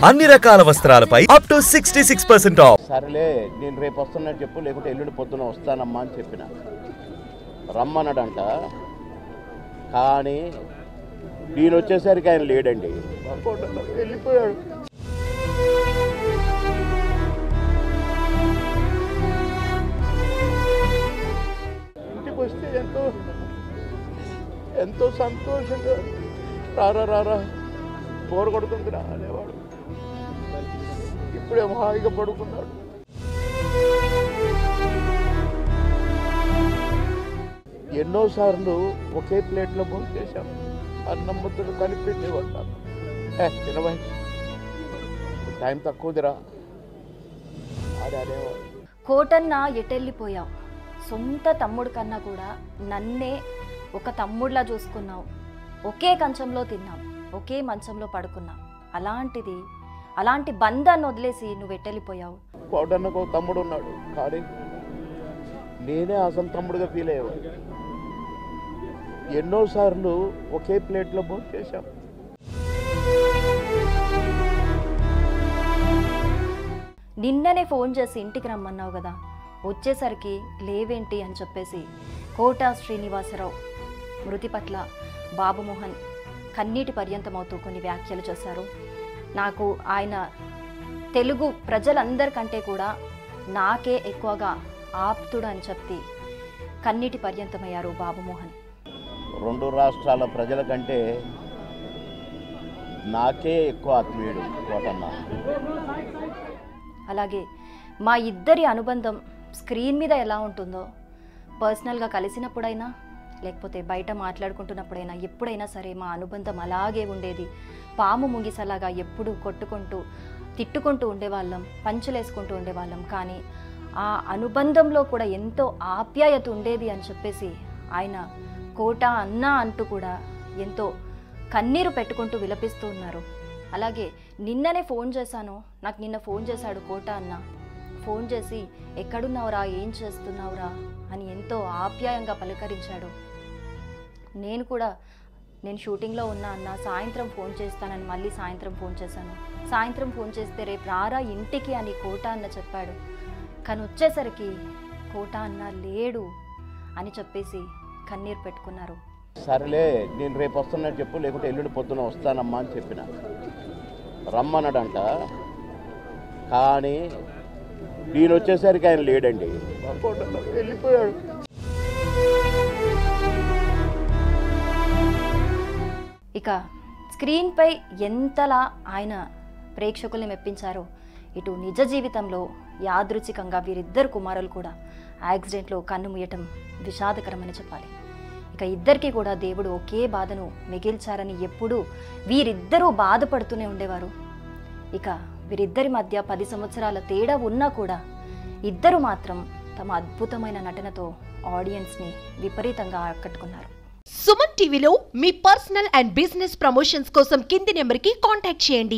అన్ని రకాల వస్త్రాలపై up to 66% of. సరేలే, నేను రేపు వస్తున్నట్టు చెప్పు, లేకుంటే ఎల్లుండి పొద్దున వస్తానమ్మా అని చెప్పిన. రమ్మన్నాడంట, కానీ నేను వచ్చేసరికి ఆయన లేడండి, వెళ్ళిపోయాడు. ఇంటికి వస్తే ఎంతో సంతోషంగా రారా బోరు కొడుతుందిరా అనేవాడు. ఇప్పుడేమో హాయిగా పడుకున్నాడు. ఎన్నోసార్లు ఒకే ప్లేట్లో భోజనం చేశాం. అన్నం ముద్దలు కలిపెట్టేవాడు. తినవై, టైం తక్కువదిరా అది అనేవాడు. కోటన్న ఎటెళ్ళిపోయావు? సొంత తమ్ముడు కన్నా కూడా నన్నే ఒక తమ్ముడిలా చూసుకున్నావు. ఒకే కంచంలో తిన్నాం, ఒకే మంచంలో పడుకున్నాం. అలాంటి బంధాన్ని వదిలేసి నువ్వు ఎట్టెళ్ళిపోయావు. కోటన్నకు ఒక తమ్ముడు ఉన్నాడు, కానీ నేనే అసలు తమ్ముడుగా ఫీల్ అయ్యేవాడు. ఎన్నోసార్లు ఒకే ప్లేట్లో భోజనం చేశాం. నిన్ననే ఫోన్ చేసి ఇంటికి రమ్మన్నావు కదా, వచ్చేసరికి లేవేంటి అని చెప్పేసి కోట శ్రీనివాసరావు మృతి పట్ల బాబుమోహన్ కన్నీటి పర్యంతమవుతూ కొన్ని వ్యాఖ్యలు చేశారు. నాకు ఆయన తెలుగు ప్రజలందరికంటే కూడా నాకే ఎక్కువగా ఆప్తుడు అని చెప్పి కన్నీటి పర్యంతమయ్యారు బాబుమోహన్. రెండు రాష్ట్రాల ప్రజల కంటే నాకే ఎక్కువ ఆత్మీయుడు కోటన్న. అలాగే మా ఇద్దరి అనుబంధం స్క్రీన్ మీద ఎలా ఉంటుందో, పర్సనల్గా కలిసినప్పుడైనా లేకపోతే బయట మాట్లాడుకుంటున్నప్పుడైనా ఎప్పుడైనా సరే మా అనుబంధం అలాగే ఉండేది. పాము ముంగిసలాగా ఎప్పుడు కొట్టుకుంటూ తిట్టుకుంటూ ఉండేవాళ్ళం, పంచులేసుకుంటూ ఉండేవాళ్ళం. కానీ ఆ అనుబంధంలో కూడా ఎంతో ఆప్యాయత ఉండేది అని చెప్పేసి ఆయన కోట అన్న అంటూ కూడా ఎంతో కన్నీరు పెట్టుకుంటూ విలపిస్తూ ఉన్నారు. అలాగే నిన్ననే ఫోన్ చేశాను, నాకు నిన్న ఫోన్ చేశాడు కోట అన్న. ఫోన్ చేసి ఎక్కడున్నావురా, ఏం చేస్తున్నావురా అని ఎంతో ఆప్యాయంగా పలకరించాడు. నేను షూటింగ్లో ఉన్నా అన్న, సాయంత్రం ఫోన్ చేస్తానని మళ్ళీ సాయంత్రం ఫోన్ చేశాను. సాయంత్రం ఫోన్ చేస్తే రేపు రారా ఇంటికి అని కోట అన్న చెప్పాడు. కానీ వచ్చేసరికి కోట అన్న లేడు అని చెప్పేసి కన్నీరు పెట్టుకున్నారు. సరేలే, నేను రేపు వస్తున్నట్టు చెప్పు, లేకుంటే ఎల్లుండి పొద్దున వస్తానమ్మా అని చెప్పిన. రమ్మన్నాడంట, కానీ నేను వచ్చేసరికి ఆయన లేడండి, వెళ్ళిపోయాడు. ఇక స్క్రీన్పై ఎంతలా ఆయన ప్రేక్షకుల్ని మెప్పించారో, ఇటు నిజ జీవితంలో యాదృచ్ఛికంగా వీరిద్దరు కుమారులు కూడా యాక్సిడెంట్లో కన్ను మూయటం విషాదకరమని చెప్పాలి. ఇక ఇద్దరికీ కూడా దేవుడు ఒకే బాధను మిగిల్చారని ఎప్పుడూ వీరిద్దరూ బాధపడుతూనే ఉండేవారు. ఇక వీరిద్దరి మధ్య 10 సంవత్సరాల తేడా ఉన్నా కూడా ఇద్దరు మాత్రం తమ అద్భుతమైన నటనతో ఆడియన్స్ని విపరీతంగా ఆకట్టుకున్నారు. సుమన్ టీవీలో మీ పర్సనల్ అండ్ బిజినెస్ ప్రమోషన్స్ కోసం కింది నెంబర్కి కాంటాక్ట్ చేయండి.